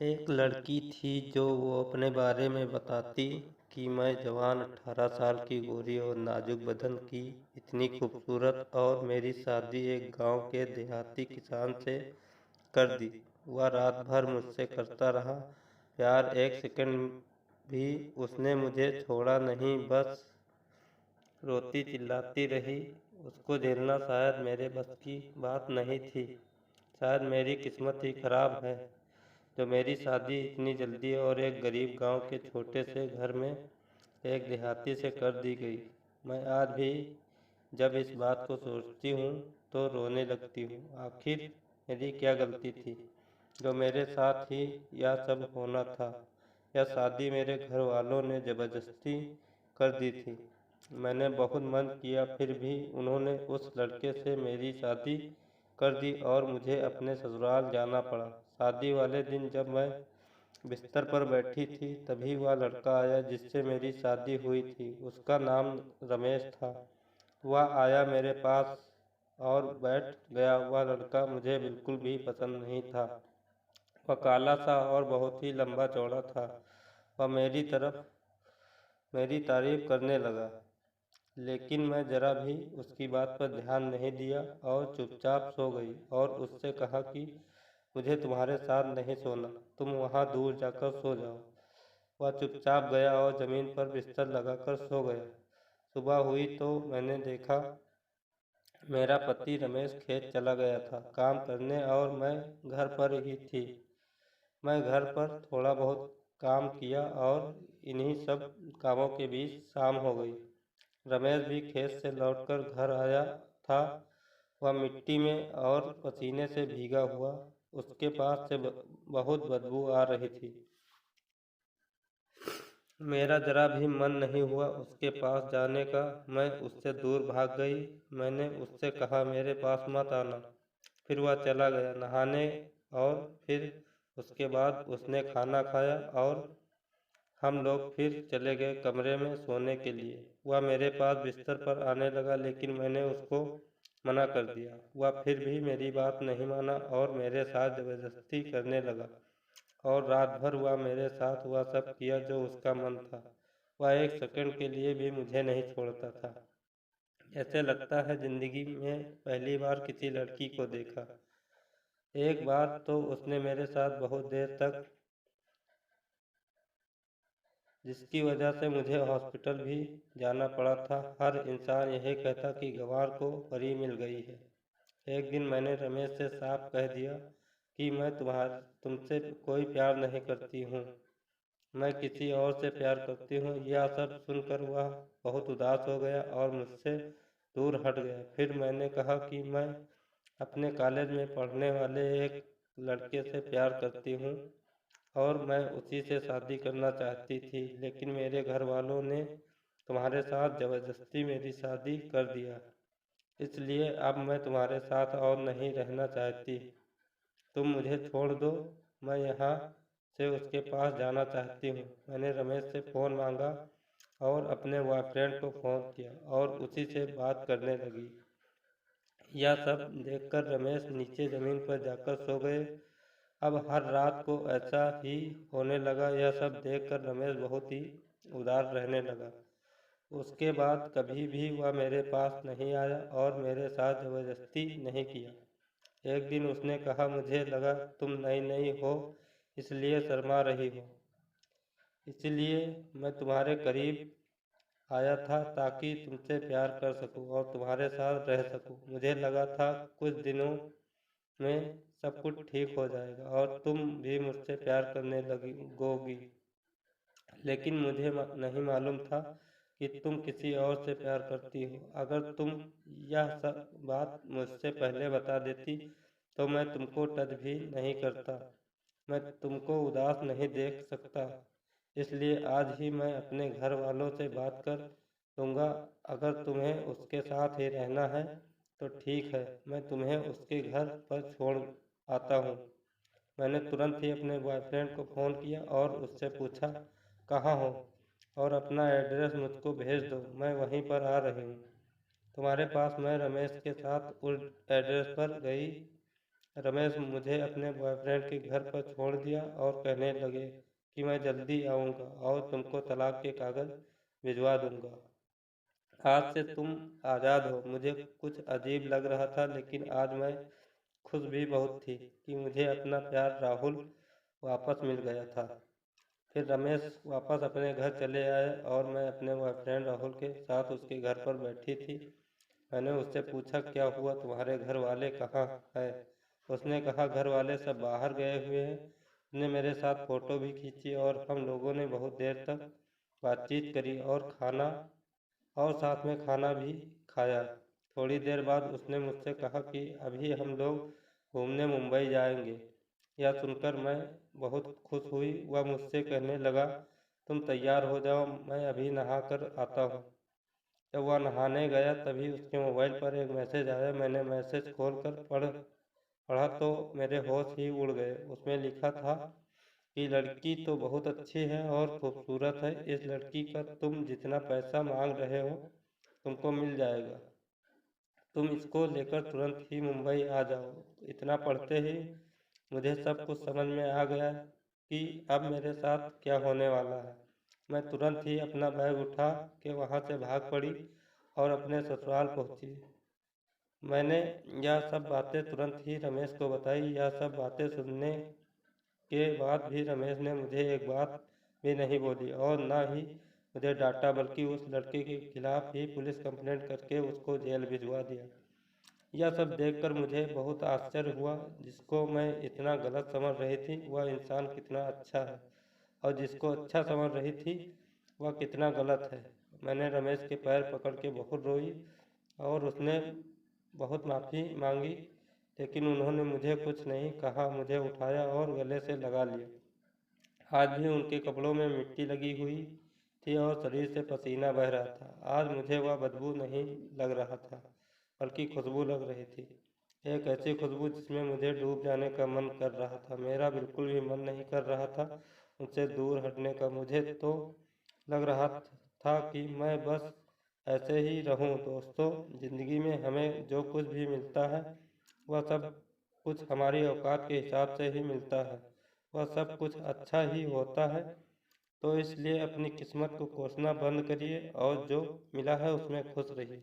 एक लड़की थी जो वो अपने बारे में बताती कि मैं जवान 18 साल की गोरी और नाजुक बदन की इतनी खूबसूरत और मेरी शादी एक गांव के देहाती किसान से कर दी। वह रात भर मुझसे करता रहा प्यार, एक सेकंड भी उसने मुझे छोड़ा नहीं, बस रोती चिल्लाती रही। उसको झेलना शायद मेरे बस की बात नहीं थी। शायद मेरी किस्मत ही खराब है जो मेरी शादी इतनी जल्दी और एक गरीब गांव के छोटे से घर में एक देहाती से कर दी गई। मैं आज भी जब इस बात को सोचती हूँ तो रोने लगती हूँ। आखिर मेरी क्या गलती थी जो मेरे साथ ही यह सब होना था? यह शादी मेरे घर वालों ने ज़बरदस्ती कर दी थी। मैंने बहुत मन किया, फिर भी उन्होंने उस लड़के से मेरी शादी कर दी और मुझे अपने ससुराल जाना पड़ा। शादी वाले दिन जब मैं बिस्तर पर बैठी थी तभी वह लड़का आया जिससे मेरी शादी हुई थी। उसका नाम रमेश था। वह आया मेरे पास और बैठ गया। वह लड़का मुझे बिल्कुल भी पसंद नहीं था। वह काला सा और बहुत ही लंबा चौड़ा था। वह मेरी तारीफ करने लगा, लेकिन मैं जरा भी उसकी बात पर ध्यान नहीं दिया और चुपचाप सो गई और उससे कहा कि मुझे तुम्हारे साथ नहीं सोना, तुम वहाँ दूर जाकर सो जाओ। वह चुपचाप गया और ज़मीन पर बिस्तर लगाकर सो गया। सुबह हुई तो मैंने देखा मेरा पति रमेश खेत चला गया था काम करने और मैं घर पर ही थी। मैं घर पर थोड़ा बहुत काम किया और इन्हीं सब कामों के बीच शाम हो गई। रमेश भी खेत से लौटकर घर आया था। वह मिट्टी में और पसीने से भीगा हुआ। उसके पास से बहुत बदबू आ रही थी। मेरा जरा भी मन नहीं हुआ उसके पास जाने का। मैं उससे दूर भाग गई। मैंने उससे कहा मेरे पास मत आना। फिर वह चला गया नहाने और फिर उसके बाद उसने खाना खाया और हम लोग फिर चले गए कमरे में सोने के लिए। वह मेरे पास बिस्तर पर आने लगा, लेकिन मैंने उसको मना कर दिया। वह फिर भी मेरी बात नहीं माना और मेरे साथ ज़बरदस्ती करने लगा और रात भर वह मेरे साथ वह सब किया जो उसका मन था। वह एक सेकंड के लिए भी मुझे नहीं छोड़ता था। ऐसे लगता है जिंदगी में पहली बार किसी लड़की को देखा। एक बार तो उसने मेरे साथ बहुत देर तक, जिसकी वजह से मुझे हॉस्पिटल भी जाना पड़ा था। हर इंसान यही कहता कि गंवार को परी मिल गई है। एक दिन मैंने रमेश से साफ कह दिया कि मैं तुमसे कोई प्यार नहीं करती हूँ, मैं किसी और से प्यार करती हूँ। यह सब सुनकर वह बहुत उदास हो गया और मुझसे दूर हट गया। फिर मैंने कहा कि मैं अपने कॉलेज में पढ़ने वाले एक लड़के से प्यार करती हूँ और मैं उसी से शादी करना चाहती थी, लेकिन मेरे घर वालों ने तुम्हारे साथ ज़बरदस्ती मेरी शादी कर दिया, इसलिए अब मैं तुम्हारे साथ और नहीं रहना चाहती। तुम मुझे छोड़ दो, मैं यहाँ से उसके पास जाना चाहती हूँ। मैंने रमेश से फ़ोन मांगा और अपने बॉयफ्रेंड को फ़ोन किया और उसी से बात करने लगी। यह सब देखकर रमेश नीचे ज़मीन पर जाकर सो गए। अब हर रात को ऐसा ही होने लगा। यह सब देखकर रमेश बहुत ही उदास रहने लगा। उसके बाद कभी भी वह मेरे पास नहीं आया और मेरे साथ ज़बरदस्ती नहीं किया। एक दिन उसने कहा मुझे लगा तुम नई नई हो इसलिए शर्मा रही हो, इसलिए मैं तुम्हारे करीब आया था ताकि तुमसे प्यार कर सकूं और तुम्हारे साथ रह सकूं। मुझे लगा था कुछ दिनों में सब कुछ ठीक हो जाएगा और तुम भी मुझसे प्यार करने लगोगी, लेकिन मुझे नहीं मालूम था कि तुम किसी और से प्यार करती हो। अगर तुम यह सब बात मुझसे पहले बता देती तो मैं तुमको टच भी नहीं करता, मैं तुमको उदास नहीं देख सकता। इसलिए आज ही मैं अपने घर वालों से बात कर लूँगा। अगर तुम्हें उसके साथ ही रहना है तो ठीक है, मैं तुम्हें उसके घर पर छोड़ आता हूँ। मैंने तुरंत ही अपने बॉयफ्रेंड को फ़ोन किया और उससे पूछा कहाँ हो और अपना एड्रेस मुझको भेज दो, मैं वहीं पर आ रही हूँ तुम्हारे पास। मैं रमेश के साथ उस एड्रेस पर गई रमेश मुझे अपने बॉयफ्रेंड के घर पर छोड़ दिया और कहने लगे कि मैं जल्दी आऊँगा और तुमको तलाक के कागज़ भिजवा दूँगा। आज से तुम आज़ाद हो। मुझे कुछ अजीब लग रहा था, लेकिन आज मैं खुश भी बहुत थी कि मुझे अपना प्यार राहुल वापस मिल गया था। फिर रमेश वापस अपने घर चले आए और मैं अपने बॉयफ्रेंड राहुल के साथ उसके घर पर बैठी थी। मैंने उससे पूछा, क्या हुआ, तुम्हारे घर वाले कहाँ हैं? उसने कहा, घर वाले सब बाहर गए हुए हैं। उसने मेरे साथ फ़ोटो भी खींची और हम लोगों ने बहुत देर तक बातचीत करी और साथ में खाना भी खाया। थोड़ी देर बाद उसने मुझसे कहा कि अभी हम लोग घूमने मुंबई जाएंगे। यह सुनकर मैं बहुत खुश हुई। वह मुझसे कहने लगा, तुम तैयार हो जाओ, मैं अभी नहा कर आता हूँ। जब वह नहाने गया तभी उसके मोबाइल पर एक मैसेज आया। मैंने मैसेज खोलकर पढ़ा तो मेरे होश ही उड़ गए। उसमें लिखा था कि लड़की तो बहुत अच्छी है और खूबसूरत है। इस लड़की का तुम जितना पैसा मांग रहे हो तुमको मिल जाएगा। तुम इसको लेकर तुरंत ही मुंबई आ जाओ। इतना पढ़ते ही मुझे सब कुछ समझ में आ गया कि अब मेरे साथ क्या होने वाला है। मैं तुरंत ही अपना बैग उठा के वहाँ से भाग पड़ी और अपने ससुराल पहुँची। मैंने यह सब बातें तुरंत ही रमेश को बताई। यह सब बातें सुनने के बाद भी रमेश ने मुझे एक बात भी नहीं बोली और ना ही मुझे डांटा, बल्कि उस लड़के के खिलाफ ही पुलिस कंप्लेंट करके उसको जेल भिजवा दिया। यह सब देखकर मुझे बहुत आश्चर्य हुआ। जिसको मैं इतना गलत समझ रही थी वह इंसान कितना अच्छा है, और जिसको अच्छा समझ रही थी वह कितना गलत है। मैंने रमेश के पैर पकड़ के बहुत रोई और उसने बहुत माफ़ी मांगी, लेकिन उन्होंने मुझे कुछ नहीं कहा। मुझे उठाया और गले से लगा लिया। आज भी उनके कपड़ों में मिट्टी लगी हुई थी और शरीर से पसीना बह रहा था। आज मुझे वह बदबू नहीं लग रहा था, बल्कि खुशबू लग रही थी। एक ऐसी खुशबू जिसमें मुझे डूब जाने का मन कर रहा था। मेरा बिल्कुल भी मन नहीं कर रहा था उनसे दूर हटने का। मुझे तो लग रहा था कि मैं बस ऐसे ही रहूं। दोस्तों, ज़िंदगी में हमें जो कुछ भी मिलता है वह सब कुछ हमारी औकात के हिसाब से ही मिलता है। वह सब कुछ अच्छा ही होता है। तो इसलिए अपनी किस्मत को कोसना बंद करिए और जो मिला है उसमें खुश रहिए।